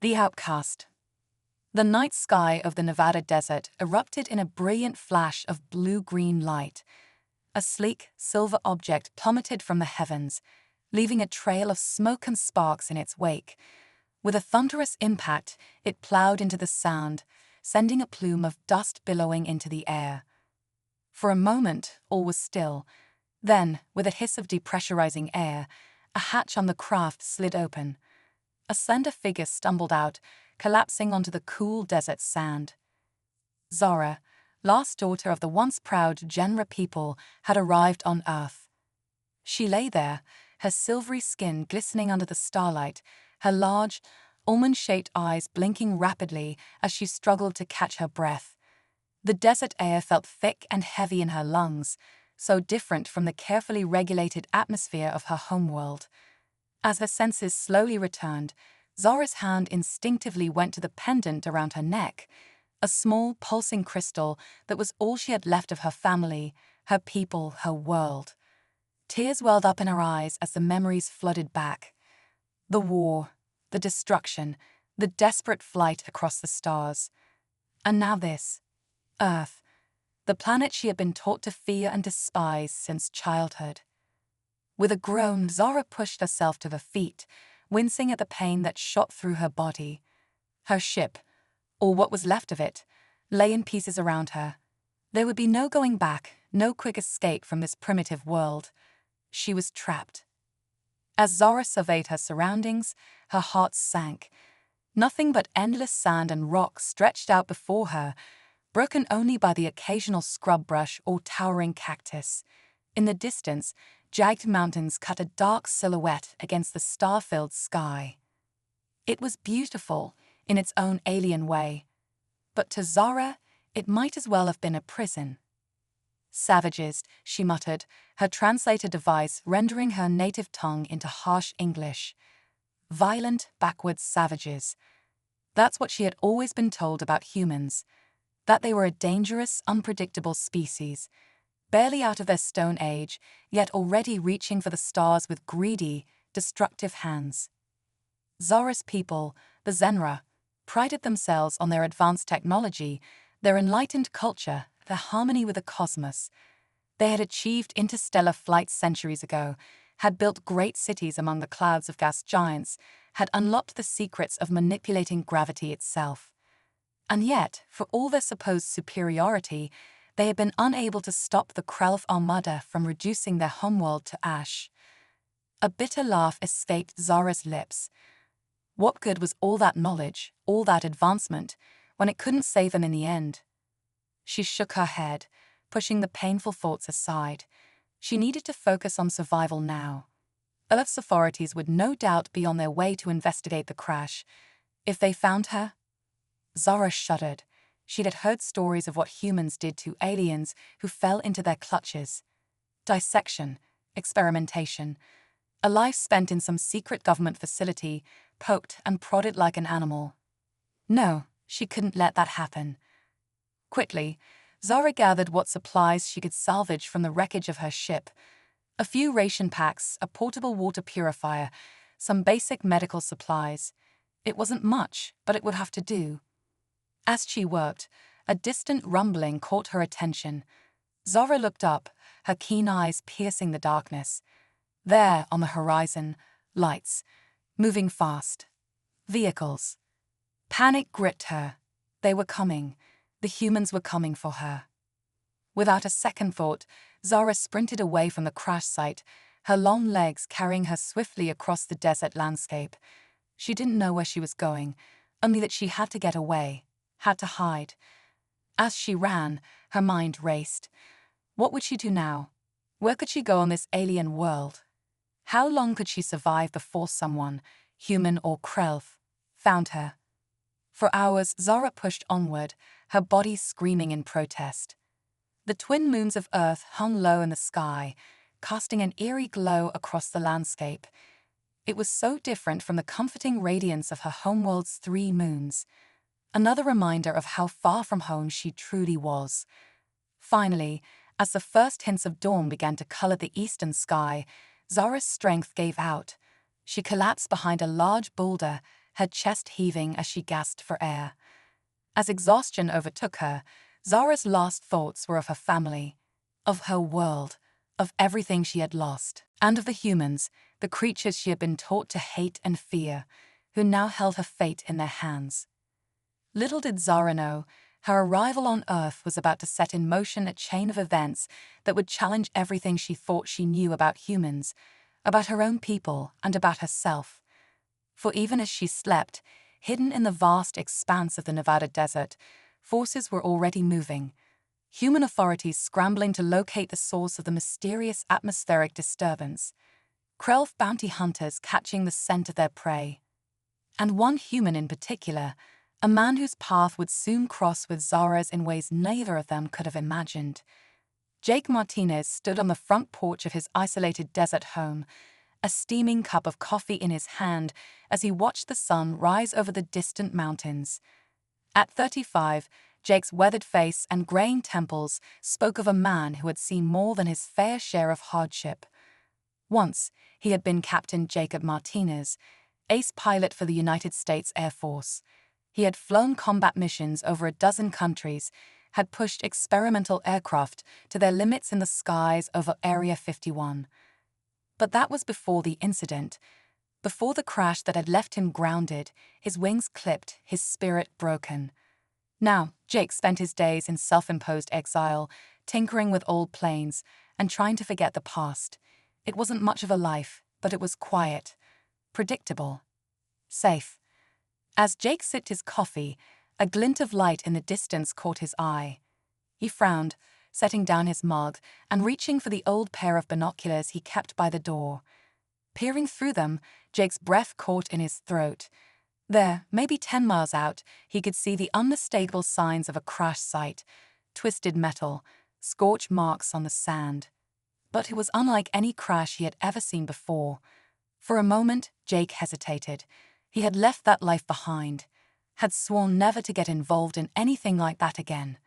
The Outcast. The night sky of the Nevada desert erupted in a brilliant flash of blue-green light. A sleek, silver object plummeted from the heavens, leaving a trail of smoke and sparks in its wake. With a thunderous impact, it plowed into the sound, sending a plume of dust billowing into the air. For a moment, all was still. Then, with a hiss of depressurizing air, a hatch on the craft slid open. A slender figure stumbled out, collapsing onto the cool desert sand. Zara, last daughter of the once proud Genra people, had arrived on Earth. She lay there, her silvery skin glistening under the starlight, her large, almond-shaped eyes blinking rapidly as she struggled to catch her breath. The desert air felt thick and heavy in her lungs, so different from the carefully regulated atmosphere of her homeworld. As her senses slowly returned, Zara's hand instinctively went to the pendant around her neck, a small, pulsing crystal that was all she had left of her family, her people, her world. Tears welled up in her eyes as the memories flooded back. The war, the destruction, the desperate flight across the stars. And now this, Earth, the planet she had been taught to fear and despise since childhood. With a groan, Zara pushed herself to her feet, wincing at the pain that shot through her body. Her ship, or what was left of it, lay in pieces around her. There would be no going back, no quick escape from this primitive world. She was trapped. As Zara surveyed her surroundings, her heart sank. Nothing but endless sand and rock stretched out before her, broken only by the occasional scrub brush or towering cactus. In the distance, jagged mountains cut a dark silhouette against the star-filled sky. It was beautiful, in its own alien way. But to Zara, it might as well have been a prison. "Savages," she muttered, her translator device rendering her native tongue into harsh English. Violent, backwoods savages. That's what she had always been told about humans, that they were a dangerous, unpredictable species, barely out of their stone age, yet already reaching for the stars with greedy, destructive hands. Zara's people, the Zenra, prided themselves on their advanced technology, their enlightened culture, their harmony with the cosmos. They had achieved interstellar flights centuries ago, had built great cities among the clouds of gas giants, had unlocked the secrets of manipulating gravity itself. And yet, for all their supposed superiority, they had been unable to stop the Krelf Armada from reducing their homeworld to ash. A bitter laugh escaped Zara's lips. What good was all that knowledge, all that advancement, when it couldn't save them in the end? She shook her head, pushing the painful thoughts aside. She needed to focus on survival now. Earth's authorities would no doubt be on their way to investigate the crash. If they found her? Zara shuddered. She'd had heard stories of what humans did to aliens who fell into their clutches. Dissection, experimentation, a life spent in some secret government facility, poked and prodded like an animal. No, she couldn't let that happen. Quickly, Zara gathered what supplies she could salvage from the wreckage of her ship. A few ration packs, a portable water purifier, some basic medical supplies. It wasn't much, but it would have to do. As she worked, a distant rumbling caught her attention. Zara looked up, her keen eyes piercing the darkness. There, on the horizon, lights, moving fast. Vehicles. Panic gripped her. They were coming. The humans were coming for her. Without a second thought, Zara sprinted away from the crash site, her long legs carrying her swiftly across the desert landscape. She didn't know where she was going, only that she had to get away, had to hide. As she ran, her mind raced. What would she do now? Where could she go on this alien world? How long could she survive before someone, human or Krelf, found her? For hours, Zara pushed onward, her body screaming in protest. The twin moons of Earth hung low in the sky, casting an eerie glow across the landscape. It was so different from the comforting radiance of her homeworld's 3 moons. Another reminder of how far from home she truly was. Finally, as the first hints of dawn began to color the eastern sky, Zara's strength gave out. She collapsed behind a large boulder, her chest heaving as she gasped for air. As exhaustion overtook her, Zara's last thoughts were of her family, of her world, of everything she had lost, and of the humans, the creatures she had been taught to hate and fear, who now held her fate in their hands. Little did Zara know, her arrival on Earth was about to set in motion a chain of events that would challenge everything she thought she knew about humans, about her own people, and about herself. For even as she slept, hidden in the vast expanse of the Nevada desert, forces were already moving. Human authorities scrambling to locate the source of the mysterious atmospheric disturbance. Krelf bounty hunters catching the scent of their prey. And one human in particular, a man whose path would soon cross with Zara's in ways neither of them could have imagined. Jake Martinez stood on the front porch of his isolated desert home, a steaming cup of coffee in his hand as he watched the sun rise over the distant mountains. At 35, Jake's weathered face and graying temples spoke of a man who had seen more than his fair share of hardship. Once, he had been Captain Jacob Martinez, ace pilot for the United States Air Force. He had flown combat missions over a dozen countries, had pushed experimental aircraft to their limits in the skies over Area 51. But that was before the incident, before the crash that had left him grounded, his wings clipped, his spirit broken. Now, Jake spent his days in self-imposed exile, tinkering with old planes and trying to forget the past. It wasn't much of a life, but it was quiet, predictable, safe. As Jake sipped his coffee, a glint of light in the distance caught his eye. He frowned, setting down his mug and reaching for the old pair of binoculars he kept by the door. Peering through them, Jake's breath caught in his throat. There, maybe 10 miles out, he could see the unmistakable signs of a crash site, twisted metal, scorch marks on the sand. But it was unlike any crash he had ever seen before. For a moment, Jake hesitated. He had left that life behind, had sworn never to get involved in anything like that again.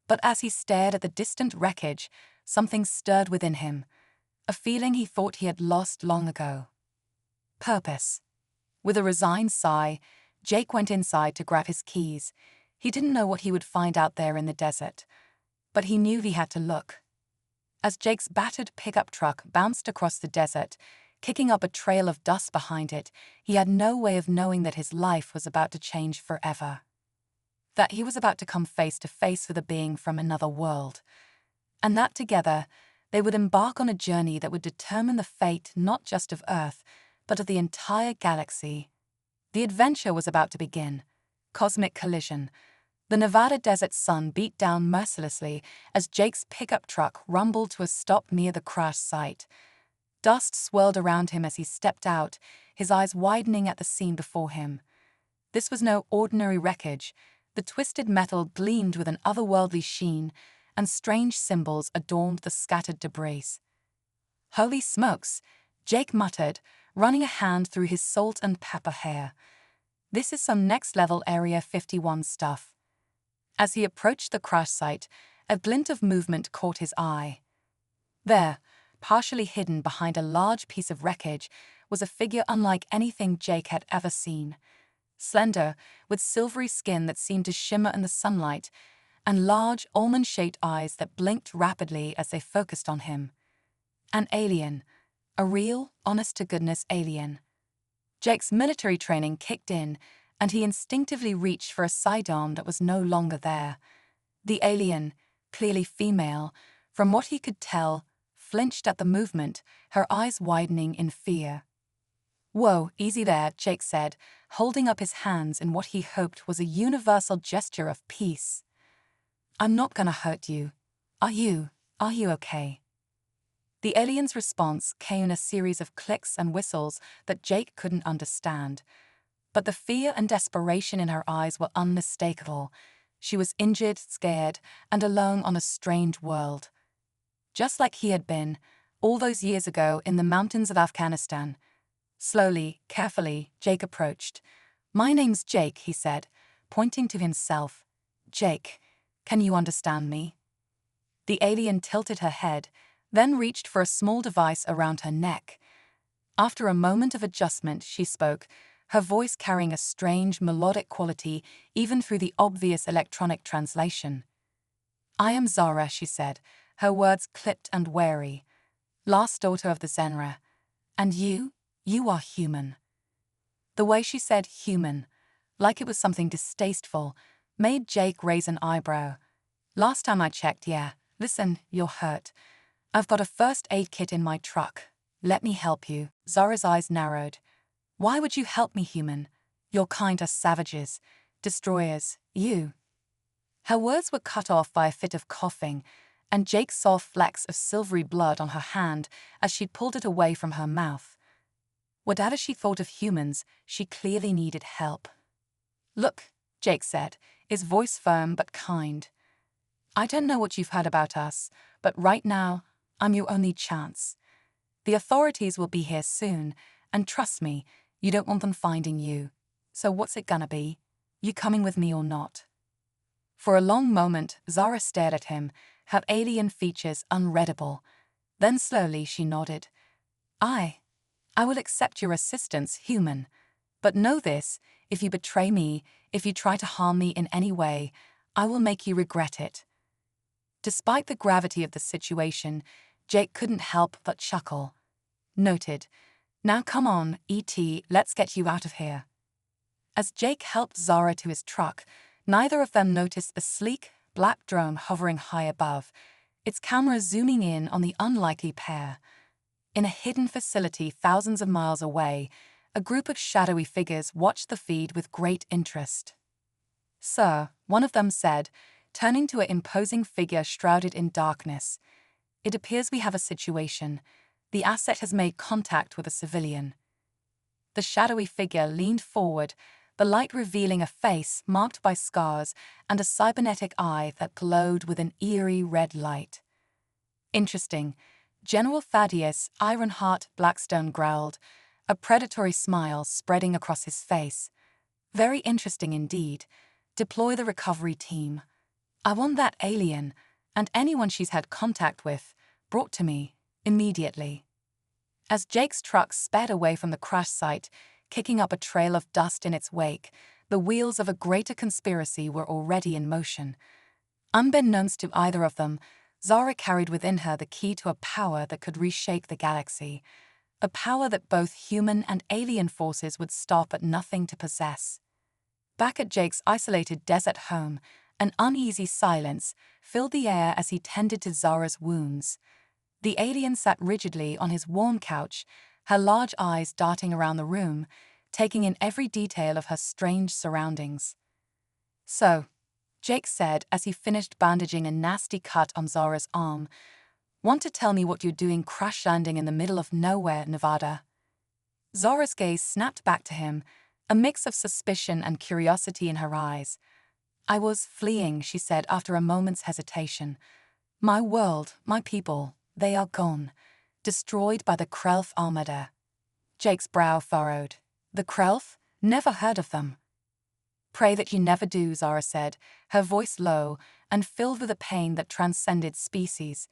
But as he stared at the distant wreckage, something stirred within him, a feeling he thought he had lost long ago. Purpose. With a resigned sigh, Jake went inside to grab his keys. He didn't know what he would find out there in the desert, but he knew he had to look. As Jake's battered pickup truck bounced across the desert, kicking up a trail of dust behind it, he had no way of knowing that his life was about to change forever. That he was about to come face to face with a being from another world. And that together, they would embark on a journey that would determine the fate not just of Earth, but of the entire galaxy. The adventure was about to begin. Cosmic collision. The Nevada desert sun beat down mercilessly as Jake's pickup truck rumbled to a stop near the crash site. Dust swirled around him as he stepped out, his eyes widening at the scene before him. This was no ordinary wreckage. The twisted metal gleamed with an otherworldly sheen, and strange symbols adorned the scattered debris. "Holy smokes," Jake muttered, running a hand through his salt and pepper hair. "This is some next-level Area 51 stuff." As he approached the crash site, a glint of movement caught his eye. There, partially hidden behind a large piece of wreckage, was a figure unlike anything Jake had ever seen. Slender, with silvery skin that seemed to shimmer in the sunlight, and large, almond-shaped eyes that blinked rapidly as they focused on him. An alien. A real, honest-to-goodness alien. Jake's military training kicked in, and he instinctively reached for a sidearm that was no longer there. The alien, clearly female, from what he could tell, flinched at the movement, her eyes widening in fear. "Whoa, easy there," Jake said, holding up his hands in what he hoped was a universal gesture of peace. "I'm not gonna hurt you. Are you okay?" The alien's response came in a series of clicks and whistles that Jake couldn't understand. But the fear and desperation in her eyes were unmistakable. She was injured, scared, and alone on a strange world. Just like he had been, all those years ago in the mountains of Afghanistan. Slowly, carefully, Jake approached. "My name's Jake," he said, pointing to himself. "Jake, can you understand me?" The alien tilted her head, then reached for a small device around her neck. After a moment of adjustment, she spoke, her voice carrying a strange melodic quality even through the obvious electronic translation. "I am Zara," she said, her words clipped and wary. "Last daughter of the Zenra. And you are human." The way she said human, like it was something distasteful, made Jake raise an eyebrow. "Last time I checked, yeah. Listen, you're hurt. I've got a first aid kit in my truck. Let me help you." Zara's eyes narrowed. "Why would you help me, human? Your kind are savages, destroyers, you." Her words were cut off by a fit of coughing, and Jake saw flecks of silvery blood on her hand as she pulled it away from her mouth. Whatever she thought of humans, she clearly needed help. "Look," Jake said, his voice firm but kind. "I don't know what you've heard about us, but right now, I'm your only chance. The authorities will be here soon, and trust me, you don't want them finding you. So what's it gonna be? You coming with me or not?" For a long moment, Zara stared at him, her alien features unreadable. Then slowly she nodded. I will accept your assistance, human. But know this, if you betray me, if you try to harm me in any way, I will make you regret it." Despite the gravity of the situation, Jake couldn't help but chuckle. Noted. "Now come on, E.T., let's get you out of here." As Jake helped Zara to his truck, neither of them noticed the sleek, black drone hovering high above, its camera zooming in on the unlikely pair. In a hidden facility thousands of miles away, a group of shadowy figures watched the feed with great interest. "Sir," one of them said, turning to an imposing figure shrouded in darkness, "it appears we have a situation. The asset has made contact with a civilian." The shadowy figure leaned forward, the light revealing a face marked by scars and a cybernetic eye that glowed with an eerie red light. "Interesting," General Thaddeus Ironheart Blackstone growled, a predatory smile spreading across his face. "Very interesting indeed. Deploy the recovery team. I want that alien, and anyone she's had contact with, brought to me, immediately." As Jake's truck sped away from the crash site, kicking up a trail of dust in its wake, the wheels of a greater conspiracy were already in motion. Unbeknownst to either of them, Zara carried within her the key to a power that could reshape the galaxy, a power that both human and alien forces would stop at nothing to possess. Back at Jake's isolated desert home, an uneasy silence filled the air as he tended to Zara's wounds. The alien sat rigidly on his warm couch, her large eyes darting around the room, taking in every detail of her strange surroundings. "So," Jake said as he finished bandaging a nasty cut on Zara's arm, "want to tell me what you're doing crash landing in the middle of nowhere, Nevada?" Zara's gaze snapped back to him, a mix of suspicion and curiosity in her eyes. "I was fleeing," she said after a moment's hesitation. "My world, my people, they are gone, destroyed by the Krelf Armada." Jake's brow furrowed. "The Krelf? Never heard of them." "Pray that you never do," Zara said, her voice low and filled with a pain that transcended species.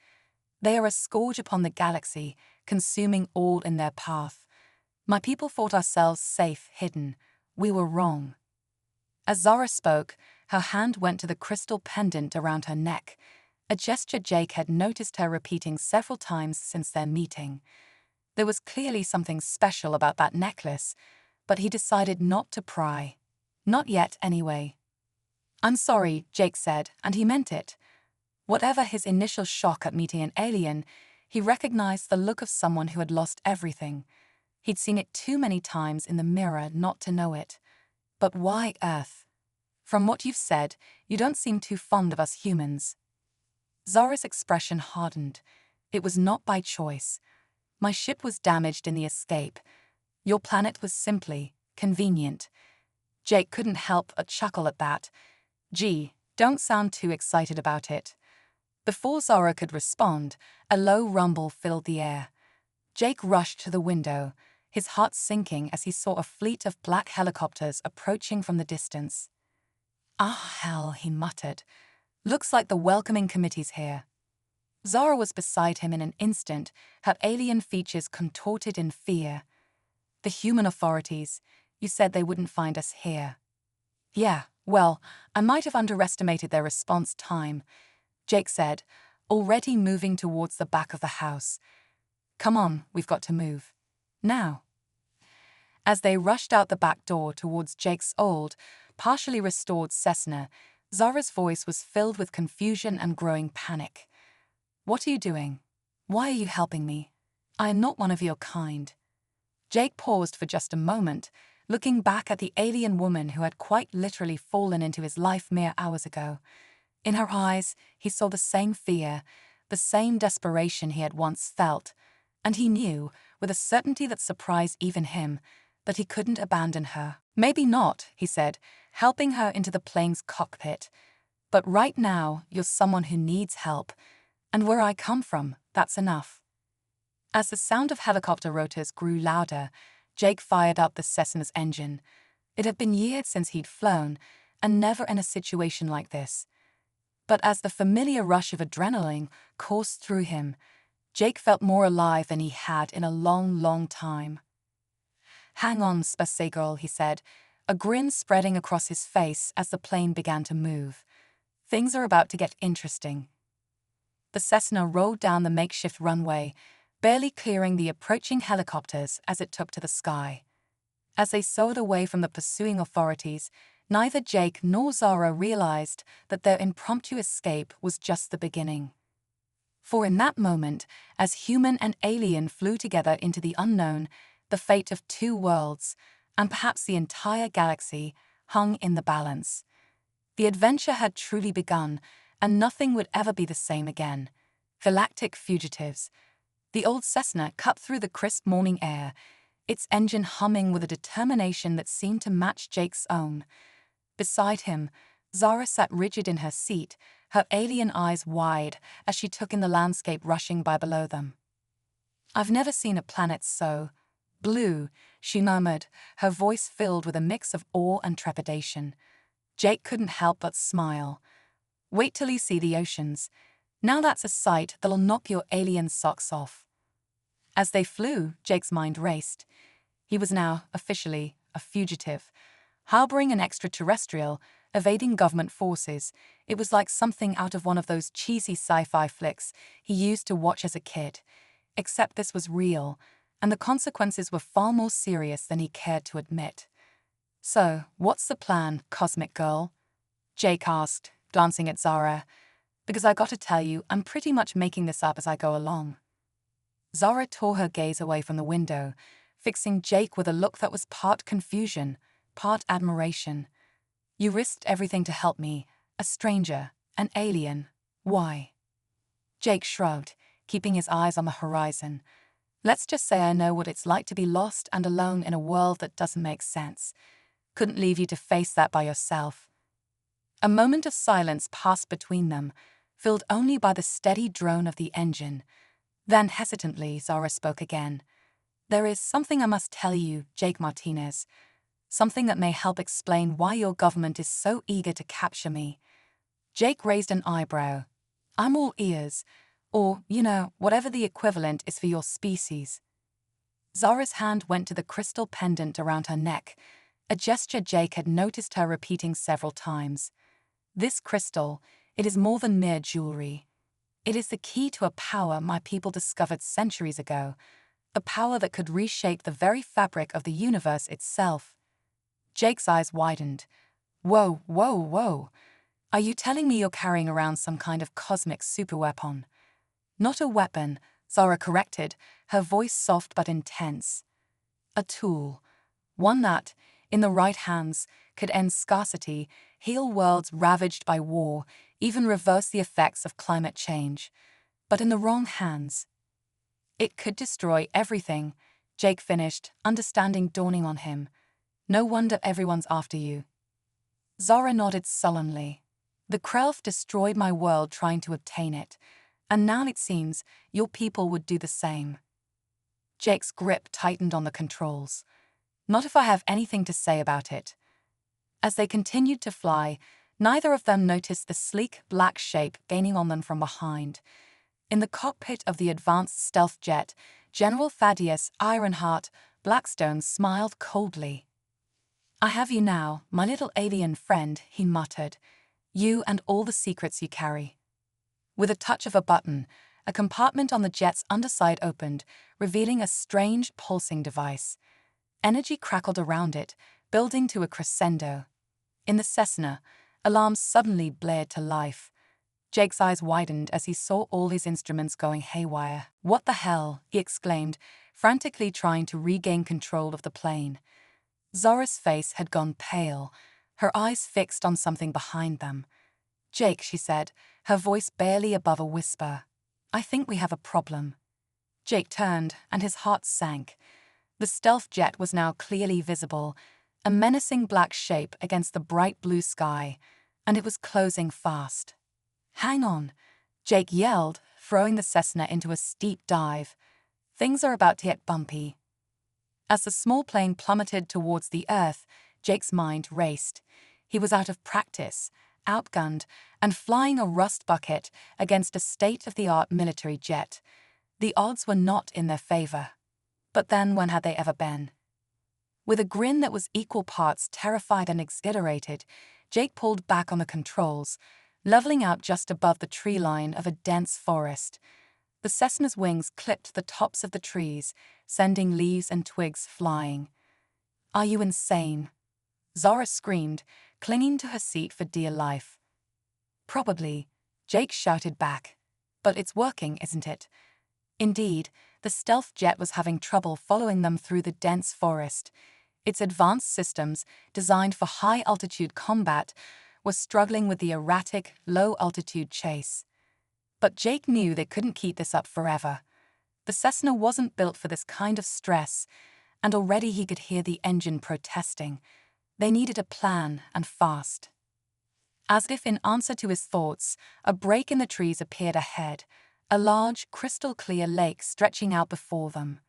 "They are a scourge upon the galaxy, consuming all in their path. My people thought ourselves safe, hidden. We were wrong." As Zara spoke, her hand went to the crystal pendant around her neck, a gesture Jake had noticed her repeating several times since their meeting. There was clearly something special about that necklace, but he decided not to pry. Not yet, anyway. "I'm sorry," Jake said, and he meant it. Whatever his initial shock at meeting an alien, he recognized the look of someone who had lost everything. He'd seen it too many times in the mirror not to know it. "But why Earth? From what you've said, you don't seem too fond of us humans." Zara's expression hardened. "It was not by choice. My ship was damaged in the escape. Your planet was simply convenient." Jake couldn't help but chuckle at that. "Gee, don't sound too excited about it." Before Zara could respond, a low rumble filled the air. Jake rushed to the window, his heart sinking as he saw a fleet of black helicopters approaching from the distance. "Ah, hell," he muttered. "Looks like the welcoming committee's here." Zara was beside him in an instant, her alien features contorted in fear. "The human authorities, You said they wouldn't find us here. Yeah, well, I might have underestimated their response time, Jake said, already moving towards the back of the house. Come on, we've got to move. Now. As they rushed out the back door towards Jake's old, partially restored Cessna, Zara's voice was filled with confusion and growing panic. What are you doing? Why are you helping me? I am not one of your kind. Jake paused for just a moment, looking back at the alien woman who had quite literally fallen into his life mere hours ago. In her eyes, he saw the same fear, the same desperation he had once felt, and he knew, with a certainty that surprised even him, that he couldn't abandon her. Maybe not, he said, helping her into the plane's cockpit. But right now, you're someone who needs help, and where I come from, that's enough. As the sound of helicopter rotors grew louder, Jake fired up the Cessna's engine. It had been years since he'd flown, and never in a situation like this. But as the familiar rush of adrenaline coursed through him, Jake felt more alive than he had in a long, long time. Hang on, Space Girl, he said, a grin spreading across his face as the plane began to move. Things are about to get interesting. The Cessna rolled down the makeshift runway, barely clearing the approaching helicopters as it took to the sky. As they soared away from the pursuing authorities, neither Jake nor Zara realized that their impromptu escape was just the beginning. For in that moment, as human and alien flew together into the unknown, the fate of two worlds, and perhaps the entire galaxy, hung in the balance. The adventure had truly begun, and nothing would ever be the same again. Galactic fugitives. The old Cessna cut through the crisp morning air, its engine humming with a determination that seemed to match Jake's own. Beside him, Zara sat rigid in her seat, her alien eyes wide as she took in the landscape rushing by below them. I've never seen a planet so blue, she murmured, her voice filled with a mix of awe and trepidation. Jake couldn't help but smile. Wait till you see the oceans. Now that's a sight that'll knock your alien socks off. As they flew, Jake's mind raced. He was now, officially, a fugitive. Harboring an extraterrestrial, evading government forces, it was like something out of one of those cheesy sci-fi flicks he used to watch as a kid. Except this was real, and the consequences were far more serious than he cared to admit. So, what's the plan, Cosmic Girl? Jake asked, glancing at Zara. Because I gotta tell you, I'm pretty much making this up as I go along. Zara tore her gaze away from the window, fixing Jake with a look that was part confusion, part admiration. You risked everything to help me, a stranger, an alien. Why? Jake shrugged, keeping his eyes on the horizon. Let's just say I know what it's like to be lost and alone in a world that doesn't make sense. Couldn't leave you to face that by yourself. A moment of silence passed between them, filled only by the steady drone of the engine. Then hesitantly, Zara spoke again. There is something I must tell you, Jake Martinez. Something that may help explain why your government is so eager to capture me. Jake raised an eyebrow. I'm all ears. Or, whatever the equivalent is for your species. Zara's hand went to the crystal pendant around her neck, a gesture Jake had noticed her repeating several times. This crystal, it is more than mere jewelry. It is the key to a power my people discovered centuries ago, a power that could reshape the very fabric of the universe itself. Jake's eyes widened. Whoa, whoa, whoa. Are you telling me you're carrying around some kind of cosmic superweapon? Not a weapon, Zara corrected, her voice soft but intense. A tool. One that, in the right hands, could end scarcity, heal worlds ravaged by war, even reverse the effects of climate change. But in the wrong hands, it could destroy everything, Jake finished, understanding dawning on him. No wonder everyone's after you. Zara nodded sullenly. The Krelf destroyed my world trying to obtain it, and now it seems your people would do the same. Jake's grip tightened on the controls. Not if I have anything to say about it. As they continued to fly, neither of them noticed the sleek black shape gaining on them from behind. In the cockpit of the advanced stealth jet, General Thaddeus Ironheart Blackstone smiled coldly. I have you now, my little alien friend, he muttered. You and all the secrets you carry. With a touch of a button, a compartment on the jet's underside opened, revealing a strange pulsing device. Energy crackled around it, building to a crescendo. In the Cessna, alarms suddenly blared to life. Jake's eyes widened as he saw all his instruments going haywire. What the hell? He exclaimed, frantically trying to regain control of the plane. Zora's face had gone pale, her eyes fixed on something behind them. Jake, she said, her voice barely above a whisper. I think we have a problem. Jake turned, and his heart sank. The stealth jet was now clearly visible, a menacing black shape against the bright blue sky, and it was closing fast. Hang on, Jake yelled, throwing the Cessna into a steep dive. Things are about to get bumpy. As the small plane plummeted towards the earth, Jake's mind raced. He was out of practice, outgunned, and flying a rust bucket against a state-of-the-art military jet. The odds were not in their favor. But then when had they ever been? With a grin that was equal parts terrified and exhilarated, Jake pulled back on the controls, leveling out just above the tree line of a dense forest. The Cessna's wings clipped the tops of the trees, sending leaves and twigs flying. Are you insane? Zora screamed, clinging to her seat for dear life. Probably, Jake shouted back. But it's working, isn't it? Indeed, the stealth jet was having trouble following them through the dense forest. Its advanced systems, designed for high-altitude combat, were struggling with the erratic, low-altitude chase. But Jake knew they couldn't keep this up forever. The Cessna wasn't built for this kind of stress, and already he could hear the engine protesting. They needed a plan, and fast. As if in answer to his thoughts, a break in the trees appeared ahead, a large, crystal-clear lake stretching out before them.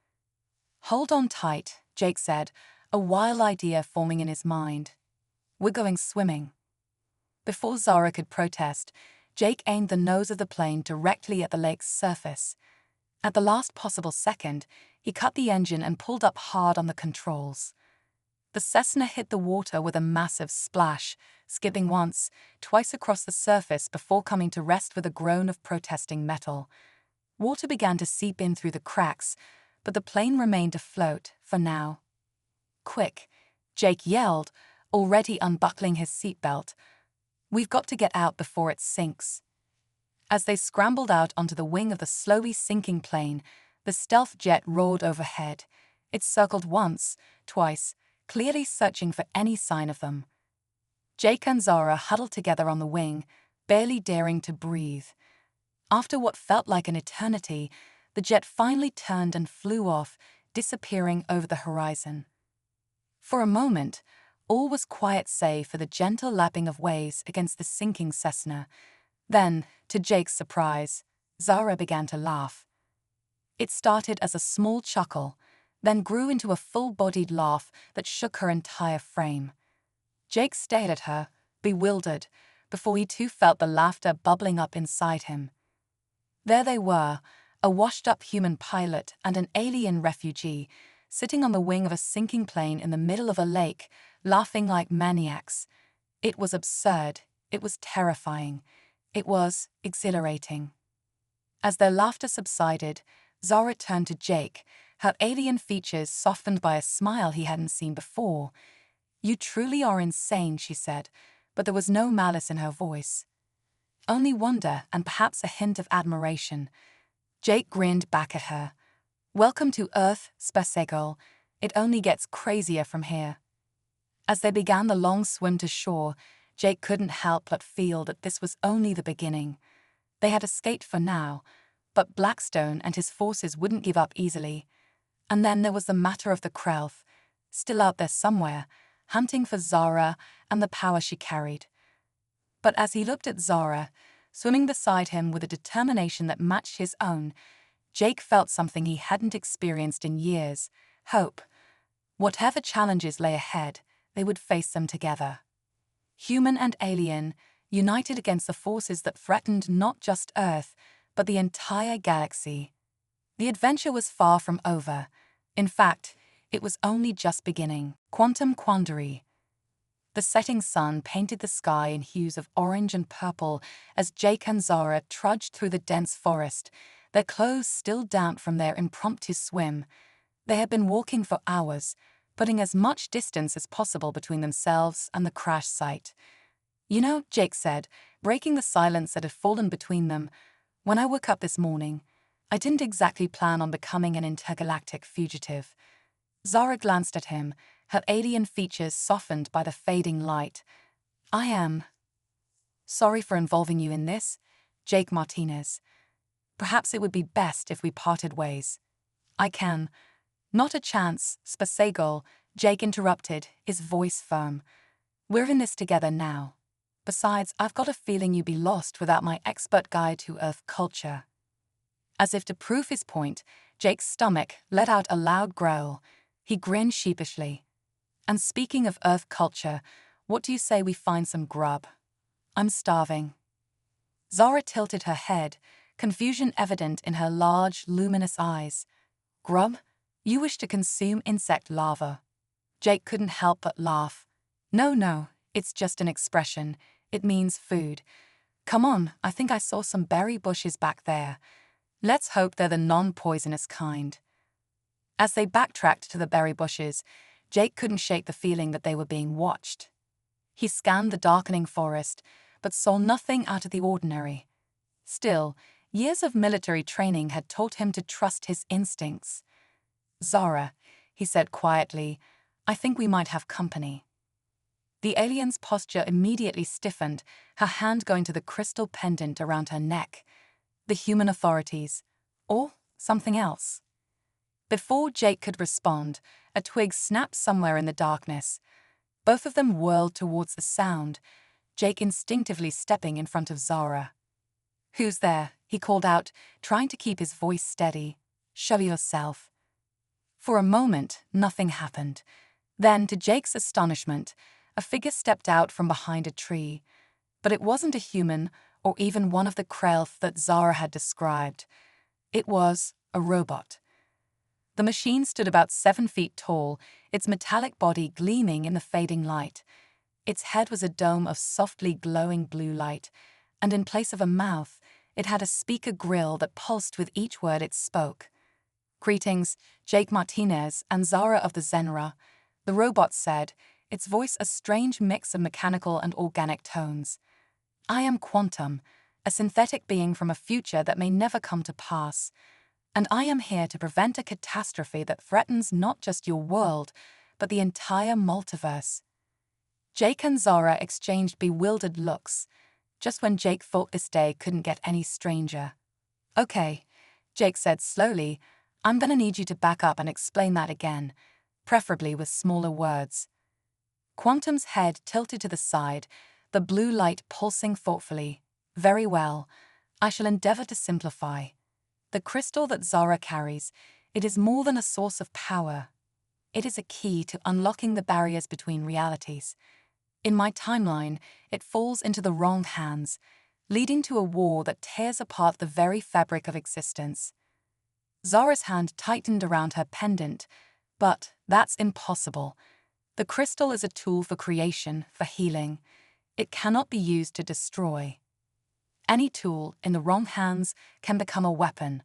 Hold on tight, Jake said, a wild idea forming in his mind. We're going swimming. Before Zora could protest, Jake aimed the nose of the plane directly at the lake's surface. At the last possible second, he cut the engine and pulled up hard on the controls. The Cessna hit the water with a massive splash, skipping once, twice across the surface before coming to rest with a groan of protesting metal. Water began to seep in through the cracks, but the plane remained afloat, for now. Quick, Jake yelled, already unbuckling his seatbelt. We've got to get out before it sinks. As they scrambled out onto the wing of the slowly sinking plane, the stealth jet roared overhead. It circled once, twice, clearly searching for any sign of them. Jake and Zora huddled together on the wing, barely daring to breathe. After what felt like an eternity, the jet finally turned and flew off, disappearing over the horizon. For a moment, all was quiet save for the gentle lapping of waves against the sinking Cessna. Then, to Jake's surprise, Zora began to laugh. It started as a small chuckle, then grew into a full-bodied laugh that shook her entire frame. Jake stared at her, bewildered, before he too felt the laughter bubbling up inside him. There they were, a washed-up human pilot and an alien refugee, sitting on the wing of a sinking plane in the middle of a lake, laughing like maniacs. It was absurd, it was terrifying, it was exhilarating. As their laughter subsided, Zora turned to Jake, her alien features softened by a smile he hadn't seen before. You truly are insane, she said, but there was no malice in her voice. Only wonder and perhaps a hint of admiration. Jake grinned back at her. Welcome to Earth, Space Eagle. It only gets crazier from here. As they began the long swim to shore, Jake couldn't help but feel that this was only the beginning. They had escaped for now, but Blackstone and his forces wouldn't give up easily. And then there was the matter of the Krelth, still out there somewhere, hunting for Zora and the power she carried. But as he looked at Zora, swimming beside him with a determination that matched his own, Jake felt something he hadn't experienced in years: hope. Whatever challenges lay ahead, they would face them together. Human and alien, united against the forces that threatened not just Earth, but the entire galaxy. The adventure was far from over. In fact, it was only just beginning. Quantum Quandary. The setting sun painted the sky in hues of orange and purple as Jake and Zara trudged through the dense forest, their clothes still damp from their impromptu swim. They had been walking for hours, putting as much distance as possible between themselves and the crash site. "You know," Jake said, breaking the silence that had fallen between them, "when I woke up this morning, I didn't exactly plan on becoming an intergalactic fugitive." Zara glanced at him, her alien features softened by the fading light. "I am sorry for involving you in this, Jake Martinez. Perhaps it would be best if we parted ways." "I can." "Not a chance, Spasego," Jake interrupted, his voice firm. "We're in this together now. Besides, I've got a feeling you'd be lost without my expert guide to Earth culture." As if to prove his point, Jake's stomach let out a loud growl. He grinned sheepishly. "And speaking of Earth culture, what do you say we find some grub? I'm starving." Zara tilted her head, confusion evident in her large, luminous eyes. "Grub? You wish to consume insect larvae?" Jake couldn't help but laugh. No, it's just an expression. It means food. Come on, I think I saw some berry bushes back there. Let's hope they're the non-poisonous kind." As they backtracked to the berry bushes, Jake couldn't shake the feeling that they were being watched. He scanned the darkening forest, but saw nothing out of the ordinary. Still, years of military training had taught him to trust his instincts. "Zara," he said quietly, "I think we might have company." The alien's posture immediately stiffened, her hand going to the crystal pendant around her neck. The human authorities, or something else. Before Jake could respond, a twig snapped somewhere in the darkness. Both of them whirled towards the sound, Jake instinctively stepping in front of Zara. "Who's there?" he called out, trying to keep his voice steady. "Show yourself." For a moment, nothing happened. Then, to Jake's astonishment, a figure stepped out from behind a tree. But it wasn't a human or even one of the Krelth that Zara had described. It was a robot. The machine stood about 7 feet tall, its metallic body gleaming in the fading light. Its head was a dome of softly glowing blue light, and in place of a mouth, it had a speaker grill that pulsed with each word it spoke. "Greetings, Jake Martinez and Zara of the Zenra," the robot said, its voice a strange mix of mechanical and organic tones. "I am Quantum, a synthetic being from a future that may never come to pass, and I am here to prevent a catastrophe that threatens not just your world, but the entire multiverse." Jake and Zara exchanged bewildered looks, just when Jake thought this day couldn't get any stranger. "Okay," Jake said slowly, "I'm gonna need you to back up and explain that again, preferably with smaller words." Quantum's head tilted to the side, the blue light pulsing thoughtfully. "Very well. I shall endeavor to simplify. The crystal that Zara carries, it is more than a source of power. It is a key to unlocking the barriers between realities. In my timeline, it falls into the wrong hands, leading to a war that tears apart the very fabric of existence." Zara's hand tightened around her pendant, but that's impossible. The crystal is a tool for creation, for healing. It cannot be used to destroy. "Any tool in the wrong hands can become a weapon,"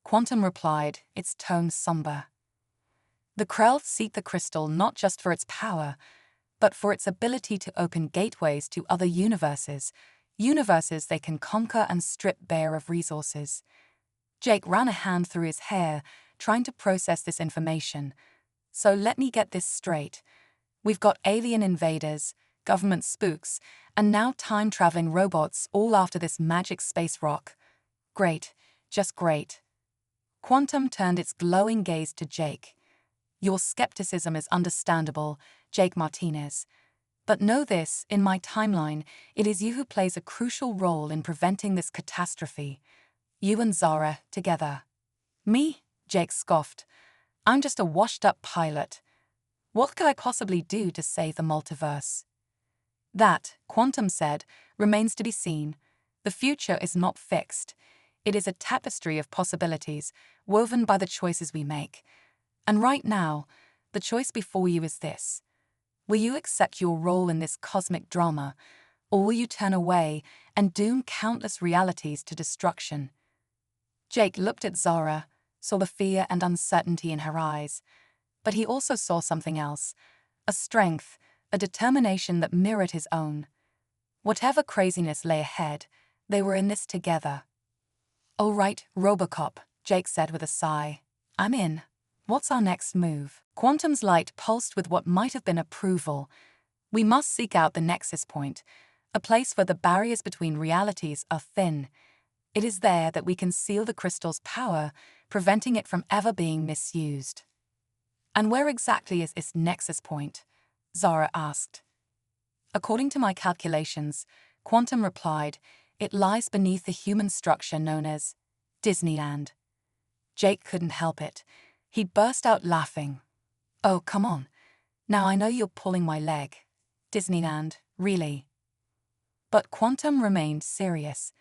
Quantum replied, its tone somber. "The Krell seek the crystal not just for its power, but for its ability to open gateways to other universes they can conquer and strip bare of resources." Jake ran a hand through his hair, trying to process this information. "So let me get this straight. We've got alien invaders, government spooks, and now time-traveling robots all after this magic space rock. Great, just great." Quantum turned its glowing gaze to Jake. "Your skepticism is understandable, Jake Martinez. But know this, in my timeline, it is you who plays a crucial role in preventing this catastrophe. You and Zara, together." "Me?" Jake scoffed. "I'm just a washed-up pilot. What could I possibly do to save the multiverse?" "That," Quantum said, "remains to be seen. The future is not fixed. It is a tapestry of possibilities, woven by the choices we make. And right now, the choice before you is this. Will you accept your role in this cosmic drama, or will you turn away and doom countless realities to destruction? Jake looked at Zara, saw the fear and uncertainty in her eyes, but he also saw something else, a strength, a determination that mirrored his own. Whatever craziness lay ahead, they were in this together. "All right, Robocop," Jake said with a sigh. "I'm in. What's our next move?" Quantum's light pulsed with what might have been approval. "We must seek out the nexus point, a place where the barriers between realities are thin. It is there that we can seal the crystal's power, preventing it from ever being misused." "And where exactly is this nexus point?" Zara asked. "According to my calculations," Quantum replied, "it lies beneath the human structure known as Disneyland." Jake couldn't help it. He burst out laughing. "Oh, come on. Now I know you're pulling my leg. Disneyland, really?" But Quantum remained serious.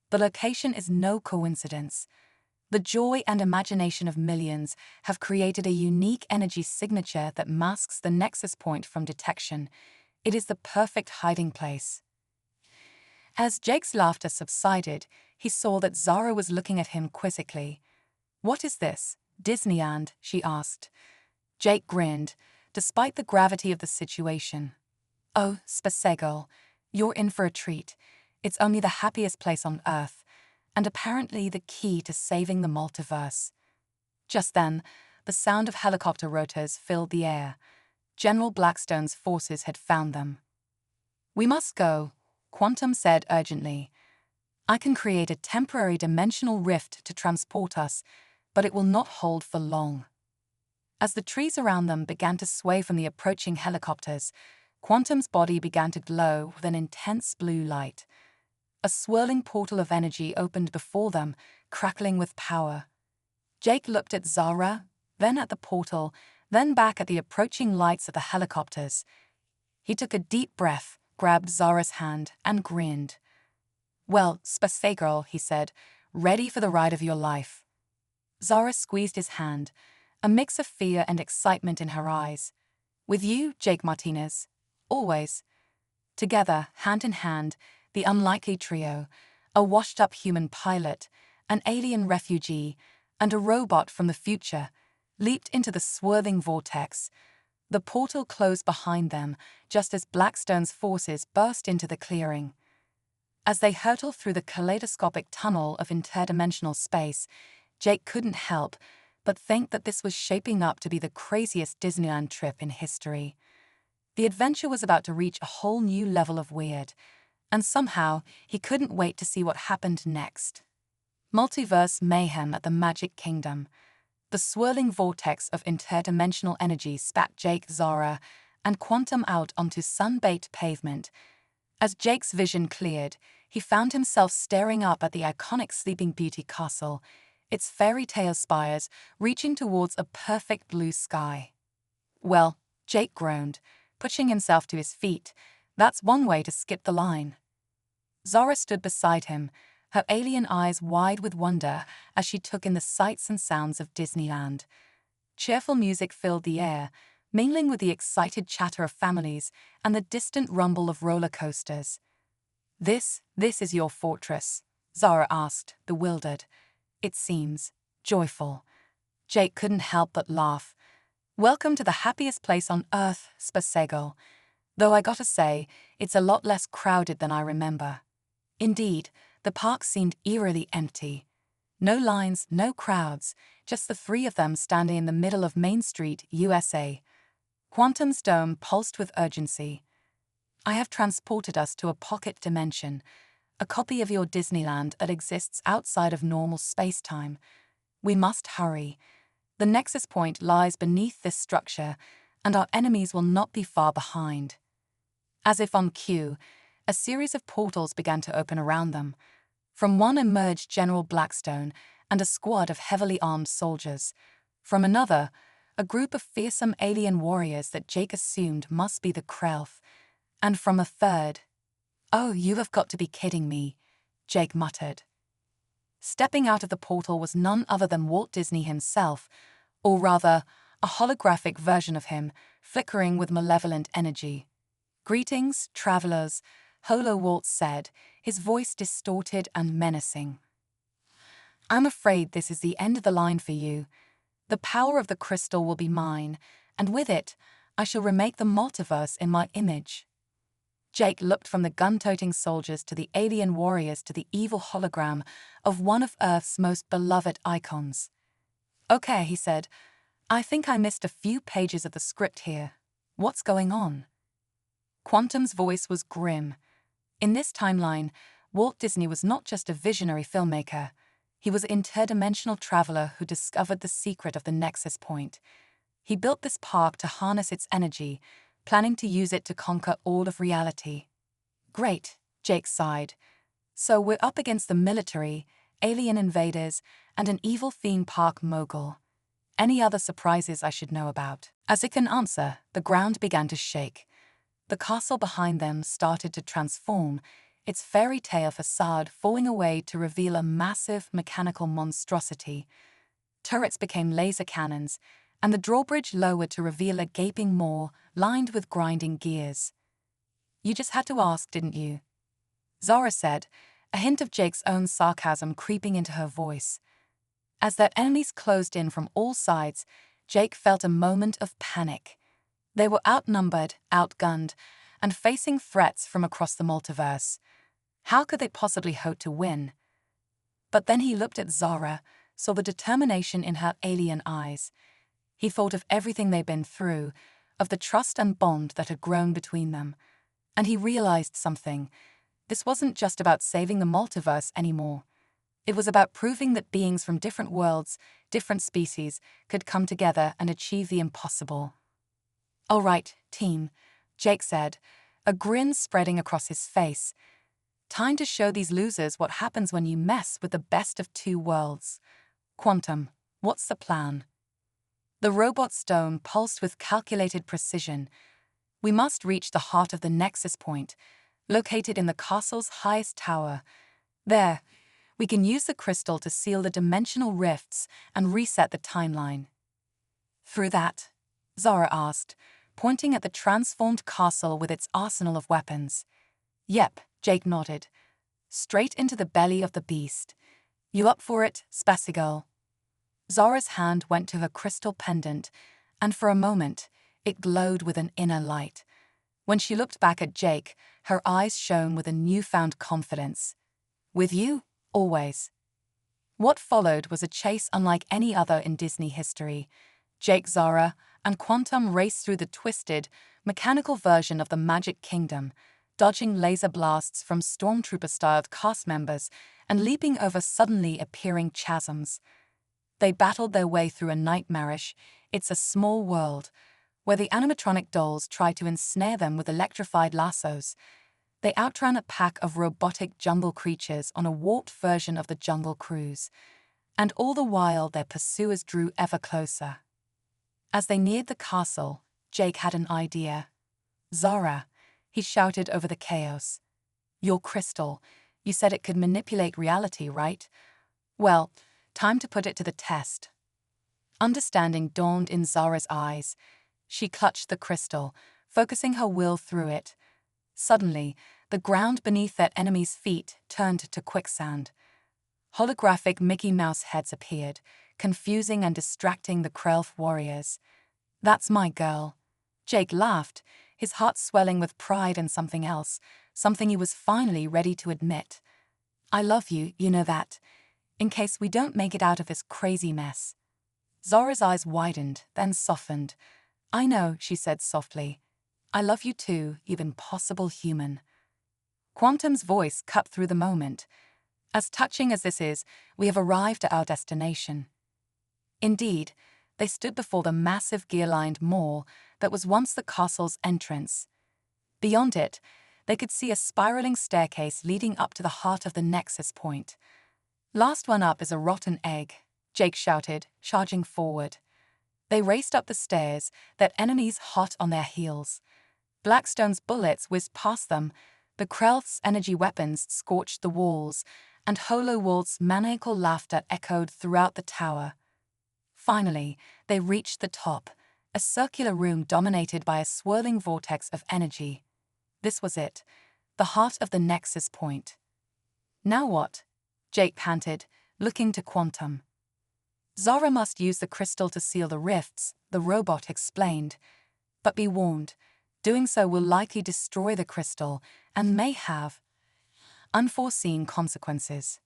The location is no coincidence. The joy and imagination of millions have created a unique energy signature that masks the nexus point from detection. It is the perfect hiding place. As Jake's laughter subsided, he saw that Zara was looking at him quizzically. "What is this, Disneyland?" she asked. Jake grinned, despite the gravity of the situation. "Oh, Spacegirl, you're in for a treat. It's only the happiest place on Earth, and apparently the key to saving the multiverse." Just then, the sound of helicopter rotors filled the air. General Blackstone's forces had found them. "We must go," Quantum said urgently. "I can create a temporary dimensional rift to transport us, but it will not hold for long." As the trees around them began to sway from the approaching helicopters, Quantum's body began to glow with an intense blue light. A swirling portal of energy opened before them, crackling with power. Jake looked at Zara, then at the portal, then back at the approaching lights of the helicopters. He took a deep breath, grabbed Zara's hand, and grinned. "Well, Spacegirl," he said, "ready for the ride of your life." Zara squeezed his hand, a mix of fear and excitement in her eyes. "With you, Jake Martinez. Always." Together, hand in hand, the unlikely trio, a washed-up human pilot, an alien refugee, and a robot from the future, leaped into the swirling vortex. The portal closed behind them, just as Blackstone's forces burst into the clearing. As they hurtled through the kaleidoscopic tunnel of interdimensional space, Jake couldn't help but think that this was shaping up to be the craziest Disneyland trip in history. The adventure was about to reach a whole new level of weird, and somehow he couldn't wait to see what happened next. Multiverse mayhem at the Magic Kingdom. The swirling vortex of interdimensional energy spat Jake, Zara, and Quantum out onto sun-baked pavement. As Jake's vision cleared, he found himself staring up at the iconic Sleeping Beauty castle, its fairy tale spires reaching towards a perfect blue sky. "Well," Jake groaned, pushing himself to his feet, "that's one way to skip the line." Zara stood beside him, her alien eyes wide with wonder as she took in the sights and sounds of Disneyland. Cheerful music filled the air, mingling with the excited chatter of families and the distant rumble of roller coasters. This is your fortress?" Zara asked, bewildered. "It seems joyful." Jake couldn't help but laugh. "Welcome to the happiest place on Earth, Spacegirl. Though I gotta say, it's a lot less crowded than I remember." Indeed, the park seemed eerily empty. No lines, no crowds, just the three of them standing in the middle of Main Street, USA. Quantum's dome pulsed with urgency. "I have transported us to a pocket dimension, a copy of your Disneyland that exists outside of normal space-time. We must hurry. The nexus point lies beneath this structure, and our enemies will not be far behind." As if on cue, a series of portals began to open around them. From one emerged General Blackstone and a squad of heavily armed soldiers. From another, a group of fearsome alien warriors that Jake assumed must be the Krelf. And from a third, "Oh, you have got to be kidding me," Jake muttered. Stepping out of the portal was none other than Walt Disney himself, or rather, a holographic version of him, flickering with malevolent energy. "Greetings, travelers," Holo Waltz said, his voice distorted and menacing. "I'm afraid this is the end of the line for you. The power of the crystal will be mine, and with it, I shall remake the multiverse in my image." Jake looked from the gun-toting soldiers to the alien warriors to the evil hologram of one of Earth's most beloved icons. "Okay," he said, "I think I missed a few pages of the script here. What's going on?" Quantum's voice was grim. In this timeline, Walt Disney was not just a visionary filmmaker. He was an interdimensional traveler who discovered the secret of the Nexus Point. He built this park to harness its energy, planning to use it to conquer all of reality. "Great," Jake sighed. "So we're up against the military, alien invaders, and an evil theme park mogul. Any other surprises I should know about?" As it can answer, the ground began to shake. The castle behind them started to transform, its fairy tale facade falling away to reveal a massive mechanical monstrosity. Turrets became laser cannons, and the drawbridge lowered to reveal a gaping maw lined with grinding gears. "You just had to ask, didn't you?" Zara said, a hint of Jake's own sarcasm creeping into her voice. As their enemies closed in from all sides, Jake felt a moment of panic. They were outnumbered, outgunned, and facing threats from across the multiverse. How could they possibly hope to win? But then he looked at Zara, saw the determination in her alien eyes. He thought of everything they'd been through, of the trust and bond that had grown between them. And he realized something. This wasn't just about saving the multiverse anymore. It was about proving that beings from different worlds, different species, could come together and achieve the impossible. "All right, team," Jake said, a grin spreading across his face. "Time to show these losers what happens when you mess with the best of two worlds. Quantum, what's the plan?" The robot stone pulsed with calculated precision. "We must reach the heart of the Nexus Point, located in the castle's highest tower. There, we can use the crystal to seal the dimensional rifts and reset the timeline." "Through that?" Zara asked, pointing at the transformed castle with its arsenal of weapons. "Yep," Jake nodded. "Straight into the belly of the beast. You up for it, Spassy Girl?" Zara's hand went to her crystal pendant, and for a moment, it glowed with an inner light. When she looked back at Jake, her eyes shone with a newfound confidence. "With you, always." What followed was a chase unlike any other in Disney history. Jake, Zara, and Quantum raced through the twisted, mechanical version of the Magic Kingdom, dodging laser blasts from stormtrooper-styled cast members and leaping over suddenly appearing chasms. They battled their way through a nightmarish "It's a Small World," where the animatronic dolls tried to ensnare them with electrified lassos. They outran a pack of robotic jungle creatures on a warped version of the Jungle Cruise, and all the while their pursuers drew ever closer. As they neared the castle, Jake had an idea. "Zara," he shouted over the chaos. "Your crystal, you said it could manipulate reality, right? Well, time to put it to the test." Understanding dawned in Zara's eyes. She clutched the crystal, focusing her will through it. Suddenly, the ground beneath their enemies' feet turned to quicksand. Holographic Mickey Mouse heads appeared, confusing and distracting the Krelf warriors. "That's my girl." Jake laughed, his heart swelling with pride and something else, something he was finally ready to admit. "I love you, you know that, in case we don't make it out of this crazy mess." Zara's eyes widened, then softened. "I know," she said softly. "I love you too, you impossible human." Quantum's voice cut through the moment. "As touching as this is, we have arrived at our destination." Indeed, they stood before the massive gear-lined mall that was once the castle's entrance. Beyond it, they could see a spiraling staircase leading up to the heart of the Nexus Point. "Last one up is a rotten egg," Jake shouted, charging forward. They raced up the stairs, their enemies hot on their heels. Blackstone's bullets whizzed past them, the Krelth's energy weapons scorched the walls, and Holo Waltz's maniacal laughter echoed throughout the tower. Finally, they reached the top, a circular room dominated by a swirling vortex of energy. This was it, the heart of the nexus point. Now what? Jake panted, looking to Quantum. Zara must use the crystal to seal the rifts, the robot explained. But be warned, doing so will likely destroy the crystal and may have unforeseen consequences.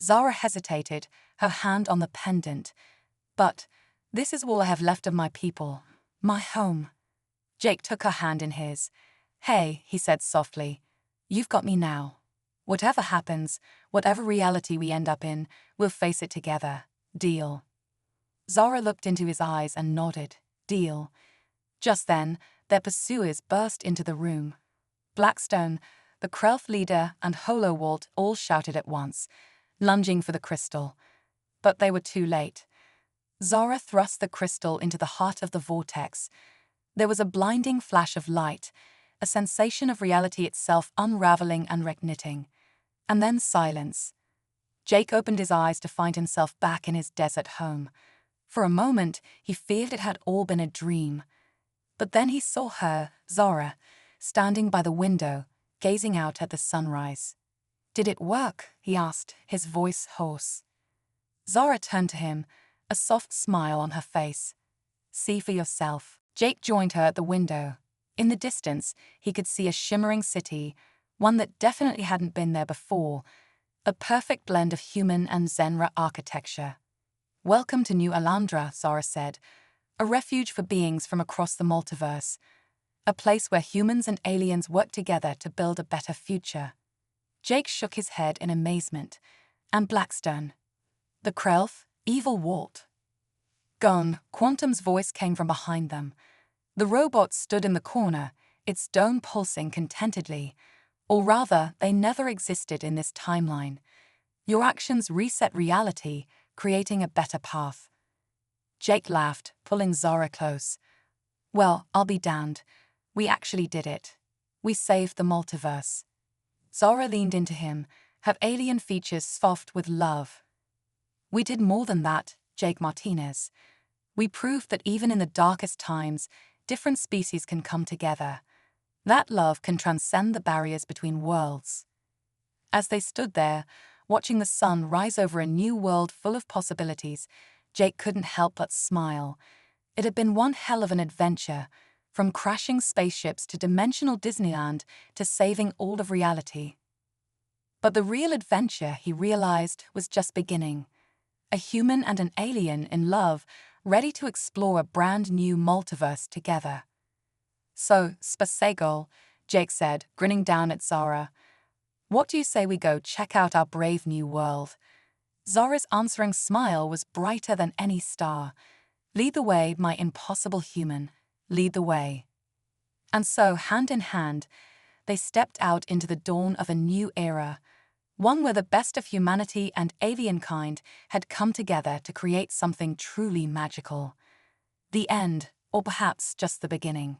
Zara hesitated, her hand on the pendant. But this is all I have left of my people, my home. Jake took her hand in his. Hey, he said softly, you've got me now. Whatever happens, whatever reality we end up in, we'll face it together. Deal? Zara looked into his eyes and nodded. Deal. Just then, their pursuers burst into the room. Blackstone, the Krelf leader, and Holowalt all shouted at once, lunging for the crystal. But they were too late. Zara thrust the crystal into the heart of the vortex. There was a blinding flash of light, a sensation of reality itself unraveling and reknitting. And then silence. Jake opened his eyes to find himself back in his desert home. For a moment, he feared it had all been a dream. But then he saw her, Zara, standing by the window, gazing out at the sunrise. Did it work? He asked, his voice hoarse. Zara turned to him, a soft smile on her face. See for yourself. Jake joined her at the window. In the distance, he could see a shimmering city, one that definitely hadn't been there before, a perfect blend of human and Zenra architecture. Welcome to New Alandra, Zara said, a refuge for beings from across the multiverse, a place where humans and aliens work together to build a better future. Jake shook his head in amazement. And Blackstone? The Krelf? Evil Walt? Gone, Quantum's voice came from behind them. The robot stood in the corner, its dome pulsing contentedly. Or rather, they never existed in this timeline. Your actions reset reality, creating a better path. Jake laughed, pulling Zara close. Well, I'll be damned. We actually did it. We saved the multiverse. Zara leaned into him, her alien features soft with love. We did more than that, Jake Martinez. We proved that even in the darkest times, different species can come together. That love can transcend the barriers between worlds. As they stood there, watching the sun rise over a new world full of possibilities, Jake couldn't help but smile. It had been one hell of an adventure, from crashing spaceships to dimensional Disneyland to saving all of reality. But the real adventure, he realized, was just beginning. A human and an alien in love, ready to explore a brand new multiverse together. So, Spasegol, Jake said, grinning down at Zara. What do you say we go check out our brave new world? Zara's answering smile was brighter than any star. Lead the way, my impossible human. Lead the way. And so, hand in hand, they stepped out into the dawn of a new era, one where the best of humanity and alien kind had come together to create something truly magical. The end, or perhaps just the beginning.